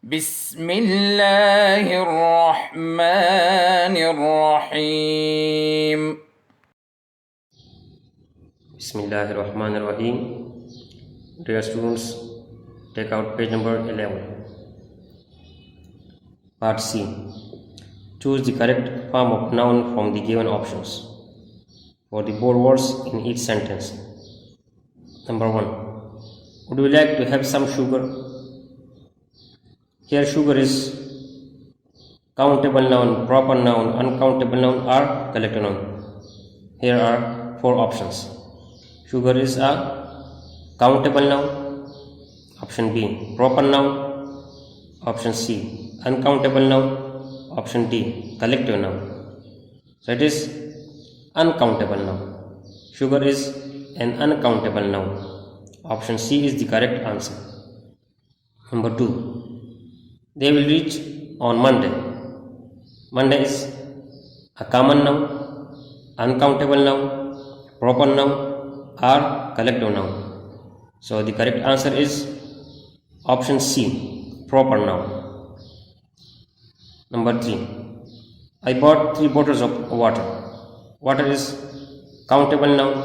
بسم الله الرحمن الرحيم. Bismillahirrahmanirrahim. Dear students, take out page number 11. Part C. Choose the correct form of noun from the given options for the board words in each sentence. Number 1. Would you like to have some sugar? Here sugar is countable noun, proper noun, uncountable noun or collective noun. Here are 4 options. Sugar is a countable noun. Option B. Proper noun. Option C. Uncountable noun. Option D. Collective noun. So it is uncountable noun. Sugar is an uncountable noun. Option C is the correct answer. Number 2. They will reach on Monday. Monday is a common noun, uncountable noun, proper noun or collective noun. So the correct answer is option C, proper noun. Number 3. I bought 3 bottles of water. Water is countable noun,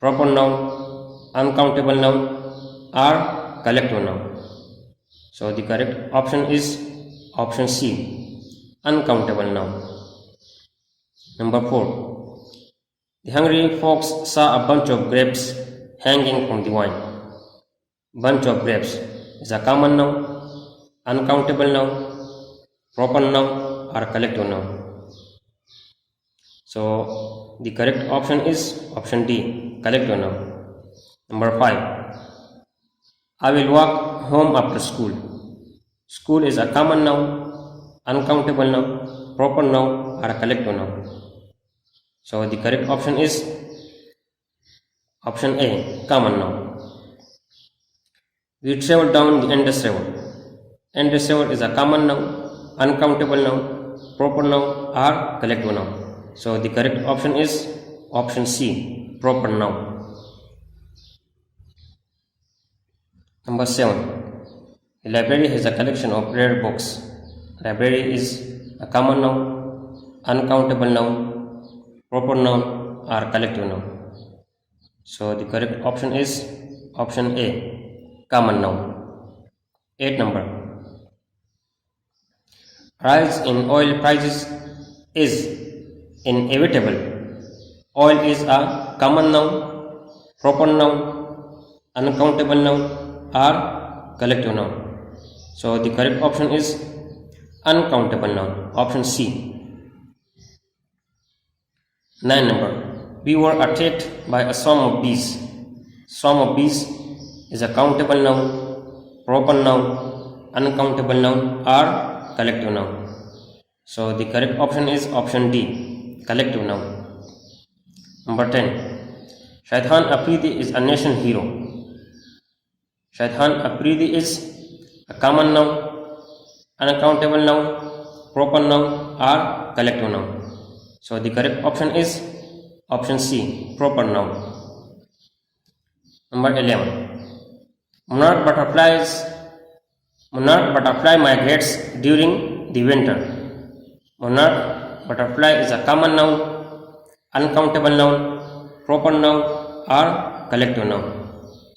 proper noun, uncountable noun or collective noun. So the correct option is option C, uncountable noun. Number 4. The hungry folks saw a bunch of grapes hanging from the vine. Bunch of grapes is a common noun, uncountable noun, proper noun or collective noun. So the correct option is option D, collective noun. Number 5. I will walk home after school. School is a common noun, uncountable noun, proper noun or a collective noun. So the correct option is option A, common noun. We travel down the Indus River. Indus River is a common noun, uncountable noun, proper noun or collective noun. So the correct option is option C, proper noun. Number 7. The library has a collection of rare books. Library is a common noun, uncountable noun, proper noun or collective noun. So the correct option is option A, common noun. 8 number. Rise in oil prices is inevitable. Oil is a common noun, proper noun, uncountable noun or collective noun. So the correct option is uncountable noun, option C. 9 number. We were attacked by a swarm of bees. Swarm of bees is a countable noun, proper noun, uncountable noun or collective noun. So the correct option is option D, collective noun. Number 10. Shahidhan Afridi is a nation hero. Shahidhan Afridi is a common noun, uncountable noun, proper noun or collective noun. So the correct option is option C, proper noun. Number 11. Monarch butterfly migrates during the winter. Monarch butterfly is a common noun, uncountable noun, proper noun or collective noun.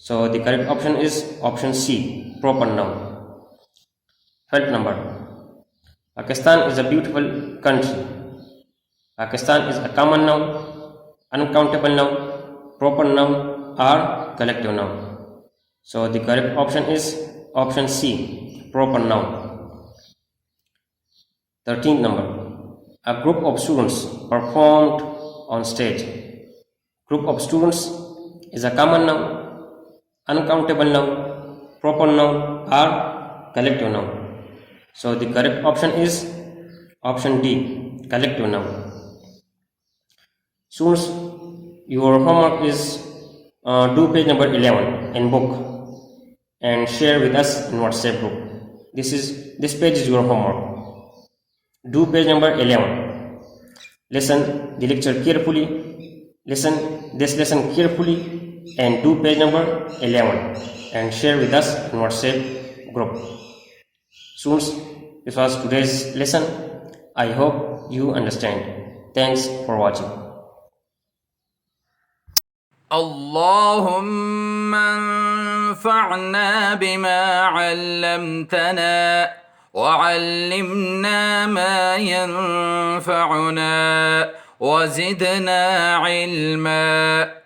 So the correct option is option C, proper noun. 12th number. Pakistan is a beautiful country. Pakistan is a common noun, uncountable noun, proper noun or collective noun. So the correct option is option C, proper noun. 13th number. A group of students performed on stage. Group of students is a common noun, uncountable noun, proper noun or collective noun. So the correct option is option D, collective noun. Students, your homework is do page number 11 in book and share with us in WhatsApp group. This page is your homework. Do page number 11. Listen the lecture carefully. Listen this lesson carefully and do page number 11 and share with us in WhatsApp group. Students, this was today's lesson. I hope you understand. Thanks for watching. اللهم انفعنا بما علمتنا وعلمنا ما ينفعنا وزدنا علما.